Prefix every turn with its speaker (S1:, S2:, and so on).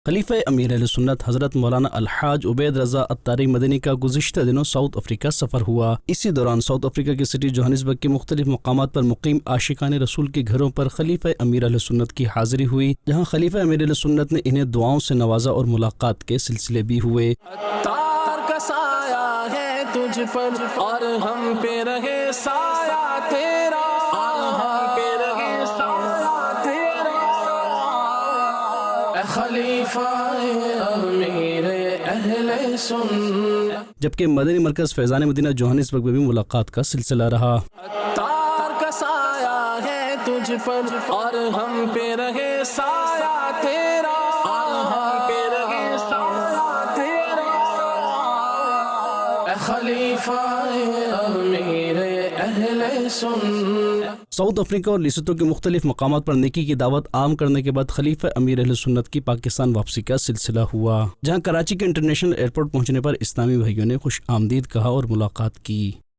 S1: خلیفہ امیر اہل سنت حضرت مولانا الحاج عبید رضا عطاری مدنی کا گزشتہ دنوں ساؤتھ افریقہ سفر ہوا۔ اسی دوران ساؤتھ افریقہ کی سٹی جوہانسبرگ کے مختلف مقامات پر مقیم عاشقان رسول کے گھروں پر خلیفہ امیر اہل سنت کی حاضری ہوئی، جہاں خلیفہ امیر اہل سنت نے انہیں دعاؤں سے نوازا اور ملاقات کے سلسلے بھی ہوئے۔
S2: عطار کا سایہ ہے تجھ پر اور ہم پہ رہے سایہ تیرا، اور ہم پہ رہے سایہ تیرا، اے خلیفہ امیر اہل سنت۔
S1: جبکہ مدنی مرکز فیضان مدینہ جوہانسبرگ میں بھی ملاقات کا سلسلہ رہا۔
S2: عطار کا سایہ ہے تجھ پر اور ہم پہ رہے سایہ تیرا، اور ہم پہ رہے سایہ تیرا، اے خلیفہ امیر اہل سنت۔
S1: ساؤتھ افریقہ اور لیسوتھو کے مختلف مقامات پر نیکی کی دعوت عام کرنے کے بعد خلیفہ امیر اہل سنت کی پاکستان واپسی کا سلسلہ ہوا، جہاں کراچی کے انٹرنیشنل ایئرپورٹ پہنچنے پر اسلامی بھائیوں نے خوش آمدید کہا اور ملاقات کی۔